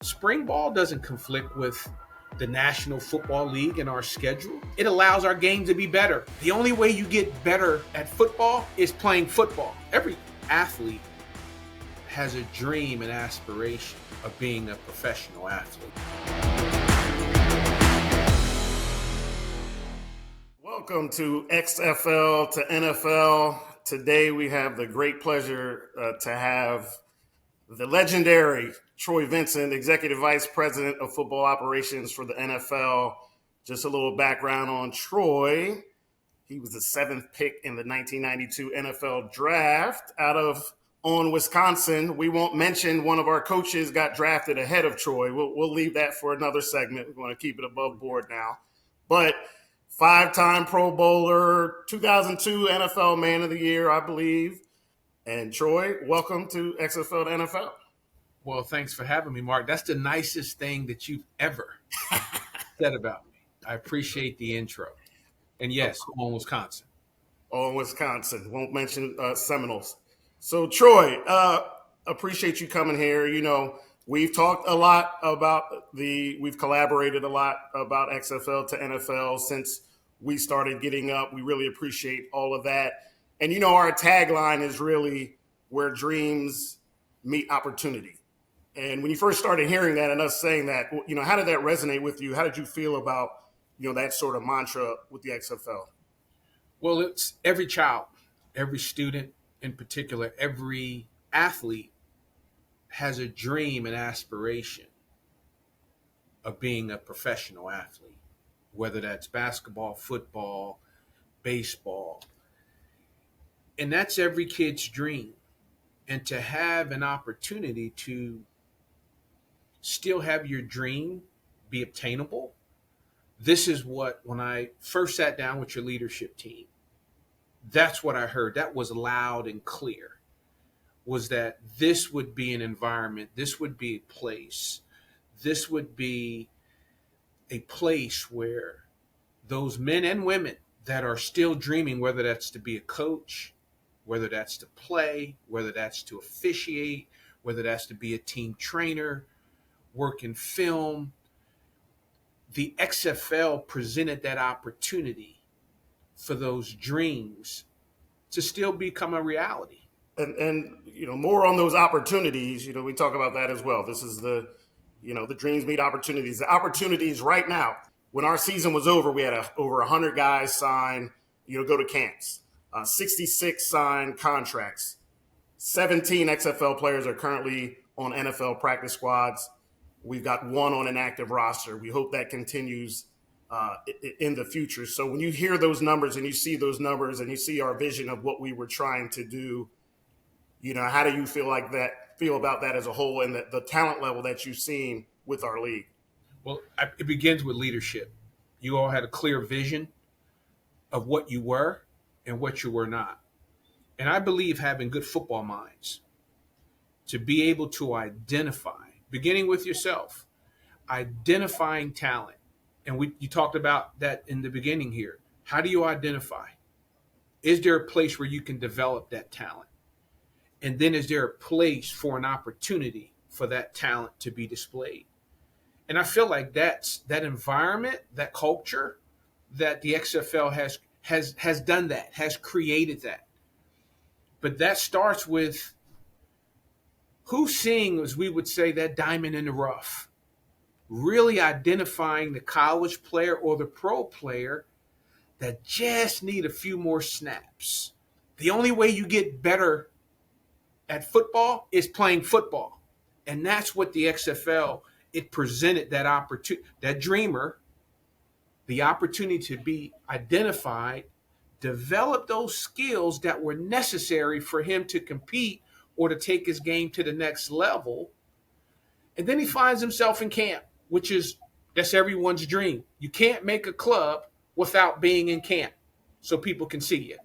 Spring ball doesn't conflict with the National Football League and our schedule. It allows our game to be better. The only way you get better at football is playing football. Every athlete has a dream and aspiration of being a professional athlete. Welcome to XFL to NFL. Today we have the great pleasure to have the legendary Troy Vincent, Executive Vice President of Football Operations for the NFL. Just a little background on Troy. He was the seventh pick in the 1992 NFL Draft out of Wisconsin. We won't mention one of our coaches got drafted ahead of Troy. We'll leave that for another segment. We're going to keep it above board now. But five-time Pro Bowler, 2002 NFL Man of the Year, I believe. And Troy, welcome to XFL to NFL. Well, thanks for having me, Marc. That's the nicest thing that you've ever said about me. I appreciate the intro. And yes, on Wisconsin. On Wisconsin. Won't mention Seminoles. So, Troy, appreciate you coming here. You know, we've talked a lot about we've collaborated a lot about XFL to NFL since we started getting up. We really appreciate all of that. And, you know, our tagline is really where dreams meet opportunity. And when you first started hearing that and us saying that, you know, how did that resonate with you? How did you feel about, you know, that sort of mantra with the XFL? Well, it's every child, every student in particular, every athlete has a dream and aspiration of being a professional athlete, whether that's basketball, football, baseball. And that's every kid's dream. And to have an opportunity to still have your dream be obtainable, this is what, when I first sat down with your leadership team, that's what I heard. That was loud and clear, was that this would be an environment, this would be a place, this would be a place where those men and women that are still dreaming, whether that's to be a coach, whether that's to play, whether that's to officiate, whether that's to be a team trainer, work in film, the XFL presented that opportunity for those dreams to still become a reality. And you know, more on those opportunities, you know, we talk about that as well. This is the dreams meet opportunities. The opportunities right now, when our season was over, we had over 100 guys sign, go to camps. 66 signed contracts. 17 XFL players are currently on NFL practice squads. We've got one on an active roster. We hope that continues in the future. So when you hear those numbers and you see those numbers and you see our vision of what we were trying to do, you know, how do you feel about that as a whole and the talent level that you've seen with our league? Well, it begins with leadership. You all had a clear vision of what you were and what you were not. And I believe having good football minds to be able to identify, beginning with yourself, identifying talent. And you talked about that in the beginning here. How do you identify? Is there a place where you can develop that talent? And then is there a place for an opportunity for that talent to be displayed? And I feel like that environment, that culture that the XFL has done that, has created that. But that starts with who's seeing, as we would say, that diamond in the rough, really identifying the college player or the pro player that just need a few more snaps. The only way you get better at football is playing football. And that's what the XFL, it presented that opportunity, that dreamer, the opportunity to be identified, develop those skills that were necessary for him to compete or to take his game to the next level. And then he finds himself in camp, that's everyone's dream. You can't make a club without being in camp so people can see you.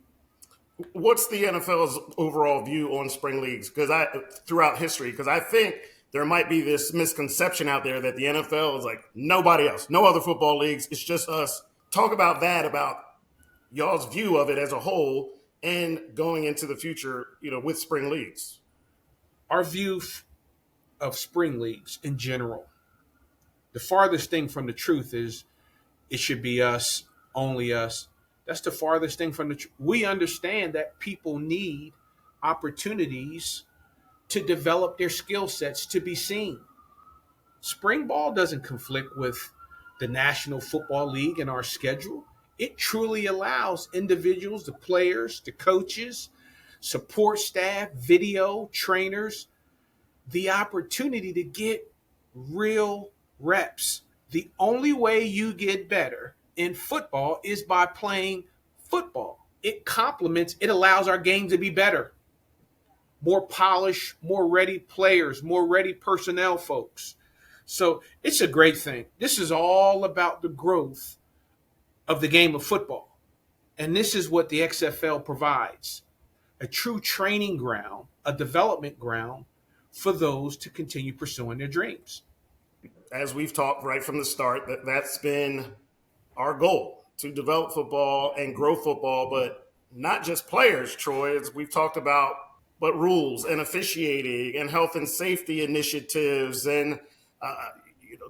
What's the NFL's overall view on spring leagues? Throughout history, because I think there might be this misconception out there that the NFL is like nobody else, no other football leagues. It's just us. Talk about that, about y'all's view of it as a whole and going into the future, with spring leagues. Our view of spring leagues in general. The farthest thing from the truth is it should be us, only us. That's the farthest thing from the truth. We understand that people need opportunities to develop their skill sets to be seen. Spring ball doesn't conflict with the National Football League and our schedule. It truly allows individuals, the players, the coaches, support staff, video, trainers, the opportunity to get real reps. The only way you get better in football is by playing football. It complements, it allows our game to be better. More polished, more ready players, more ready personnel folks. So it's a great thing. This is all about the growth of the game of football. And this is what the XFL provides: a true training ground, a development ground for those to continue pursuing their dreams. As we've talked right from the start, that's been our goal, to develop football and grow football, but not just players, Troy, as we've talked about, but rules and officiating and health and safety initiatives and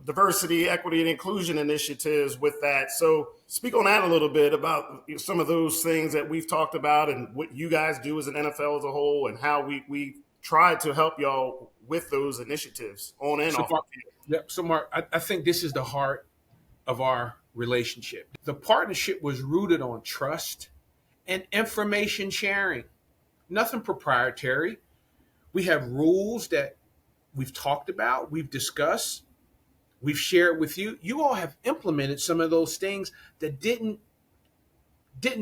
diversity, equity, and inclusion initiatives with that. So speak on that a little bit about some of those things that we've talked about and what you guys do as an NFL as a whole and how we try to help y'all with those initiatives on and off the field. Yep. So, Mark, I think this is the heart of our relationship. The partnership was rooted on trust and information sharing. Nothing proprietary. We have rules that we've talked about, we've discussed, we've shared with you. You all have implemented some of those things that didn't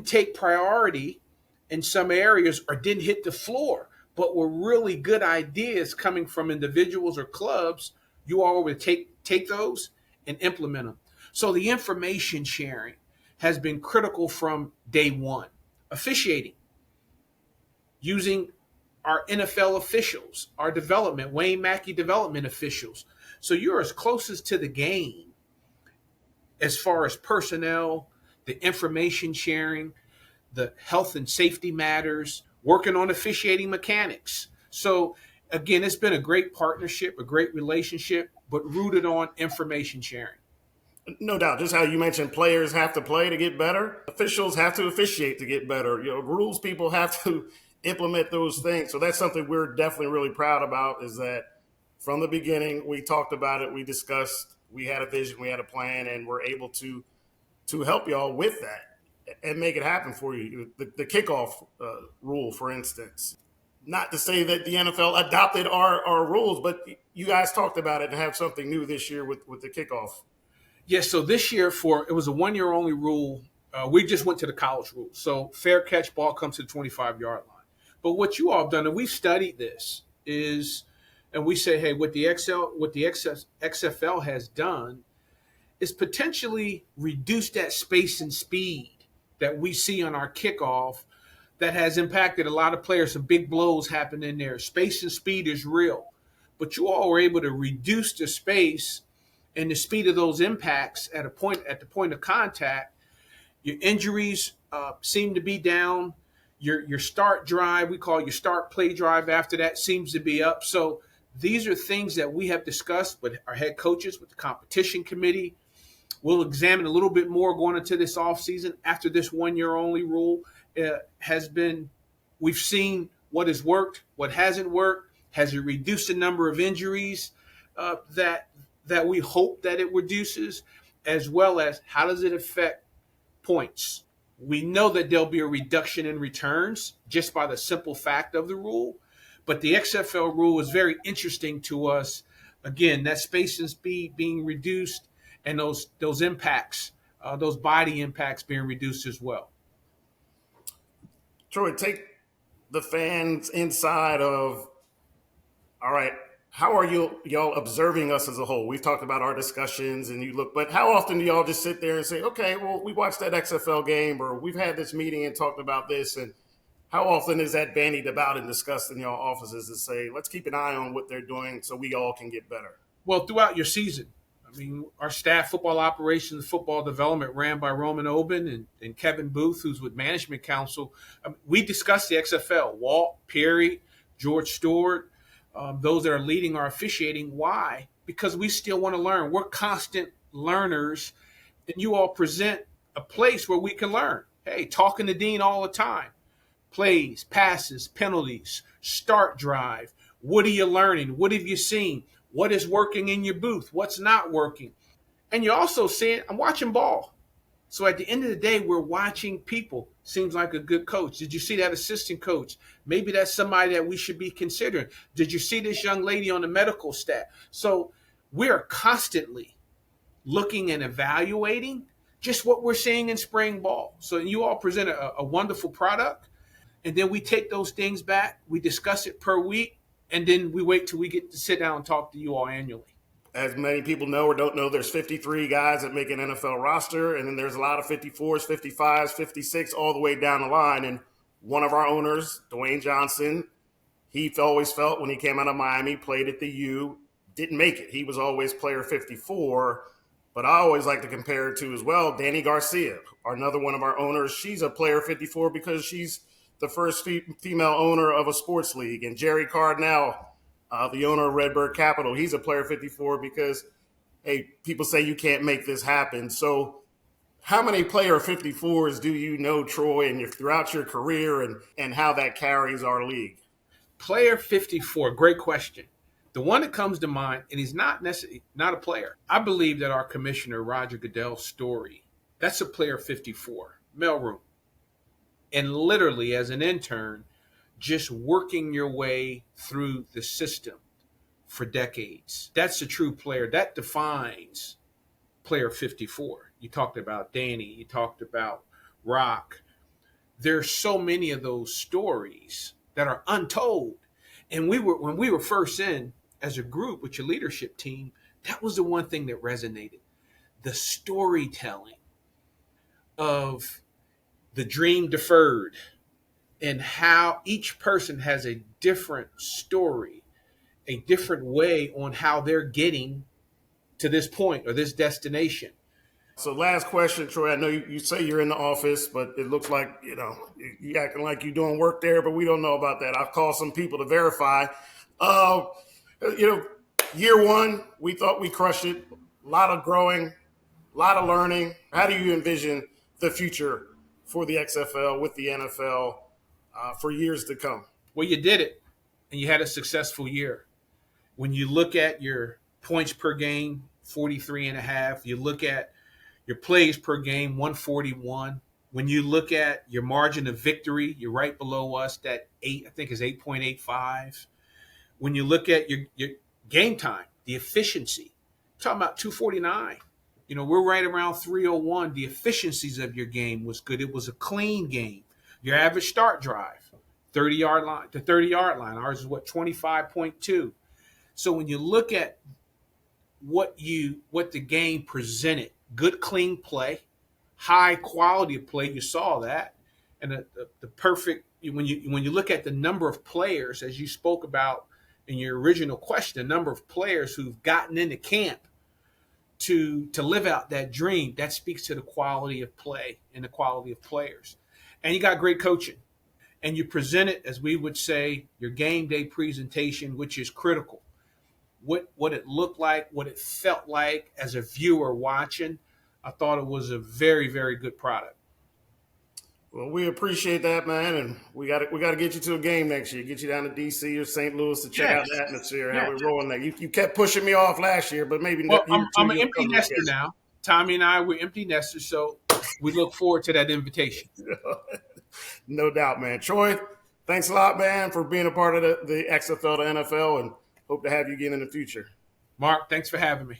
take priority in some areas or didn't hit the floor, but were really good ideas coming from individuals or clubs. You all would take those and implement them. So the information sharing has been critical from day one. Officiating, using our NFL officials, our development, Wayne Mackey development officials. So you're as closest to the game as far as personnel, the information sharing, the health and safety matters, working on officiating mechanics. So again, it's been a great partnership, a great relationship, but rooted on information sharing. No doubt. Just how you mentioned players have to play to get better. Officials have to officiate to get better. Rules people have to implement those things. So that's something we're definitely really proud about, is that from the beginning, we talked about it, we discussed, we had a vision, we had a plan, and we're able to help y'all with that and make it happen for you. The kickoff rule, for instance. Not to say that the NFL adopted our rules, but you guys talked about it and have something new this year with the kickoff. Yes, so this year it was a 1 year only rule. We just went to the college rule. So fair catch, ball comes to the 25-yard line. But what you all have done, and we've studied this, is, and we say, hey, what the XFL has done is potentially reduce that space and speed that we see on our kickoff that has impacted a lot of players. Some big blows happen in there. Space and speed is real. But you all were able to reduce the space and the speed of those impacts at the point of contact. Your injuries seem to be down. Your start drive, we call your start play drive after that, seems to be up. So these are things that we have discussed with our head coaches, with the competition committee. We'll examine a little bit more going into this offseason after this 1 year only rule has been. We've seen what has worked, what hasn't worked. Has it reduced the number of injuries that we hope that it reduces, as well as how does it affect points? We know that there'll be a reduction in returns just by the simple fact of the rule, but the XFL rule is very interesting to us. Again, that space and speed being reduced and those impacts, those body impacts being reduced as well. Troy, take the fans inside of, all right, how are y'all observing us as a whole? We've talked about our discussions and you look, but how often do y'all just sit there and say, okay, well, we watched that XFL game, or we've had this meeting and talked about this, and how often is that bandied about and discussed in y'all offices to say, let's keep an eye on what they're doing so we all can get better? Well, throughout your season, I mean, our staff football operations, football development ran by Roman Oben and Kevin Booth, who's with Management Council. We discussed the XFL, Walt, Perry, George Stewart, those that are leading or officiating. Why? Because we still want to learn. We're constant learners, and you all present a place where we can learn. Hey, talking to Dean all the time. Plays, passes, penalties, start drive. What are you learning? What have you seen? What is working in your booth? What's not working? And you're also seeing, I'm watching ball. So at the end of the day, we're watching people. Seems like a good coach. Did you see that assistant coach? Maybe that's somebody that we should be considering. Did you see this young lady on the medical staff? So we're constantly looking and evaluating just what we're seeing in spring ball. So you all present a wonderful product, and then we take those things back. We discuss it per week, and then we wait till we get to sit down and talk to you all annually. As many people know or don't know, there's 53 guys that make an NFL roster, and then there's a lot of 54s, 55s, 56, all the way down the line. And one of our owners, Dwayne Johnson, he always felt when he came out of Miami, played at the U, didn't make it. He was always player 54. But I always like to compare it to as well, Danny Garcia, another one of our owners. She's a player 54 because she's the first female owner of a sports league. And Jerry Cardinal, the owner of Redbird Capital, he's a player 54 because, hey, people say you can't make this happen. So how many player 54s do you know, Troy, and throughout your career, and how that carries our league? Player 54, great question. The one that comes to mind, and he's not necessarily not a player. I believe that our commissioner, Roger Goodell's story, that's a player 54, mailroom. And literally as an intern, just working your way through the system for decades. That's a true player. That defines player 54. You talked about Danny. You talked about Rock. There's so many of those stories that are untold. And when we were first in as a group with your leadership team, that was the one thing that resonated. The storytelling of the dream deferred and how each person has a different story, a different way on how they're getting to this point or this destination. So last question, Troy. I know you say you're in the office, but it looks like, you acting like you're doing work there, but we don't know about that. I've called some people to verify. Year one, we thought we crushed it. A lot of growing, a lot of learning. How do you envision the future for the XFL with the NFL for years to come? Well, you did it, and you had a successful year. When you look at your points per game, 43 and a half, you look at your plays per game, 141. When you look at your margin of victory, you're right below us. That 8, I think, is 8.85. When you look at your game time, the efficiency, talking about 249. We're right around 301. The efficiencies of your game was good. It was a clean game. Your average start drive, 30-yard line to 30-yard line. Ours is 25.2. So when you look at what the game presented, good clean play, high quality of play, you saw that, and the perfect when you look at the number of players, as you spoke about in your original question, the number of players who've gotten into camp to live out that dream, that speaks to the quality of play and the quality of players. And you got great coaching, and you present it, as we would say, your game day presentation, which is critical. What it looked like, what it felt like as a viewer watching, I thought it was a very, very good product. Well, we appreciate that, man, and we got to get you to a game next year. Get you down to DC or St. Louis to check out the atmosphere, how we're rolling there. You kept pushing me off last year, but maybe I'm an empty nester now. Tommy and I, we're empty nesters, so we look forward to that invitation. No doubt, man. Troy, thanks a lot, man, for being a part of the XFL to NFL, and hope to have you again in the future. Marc, thanks for having me.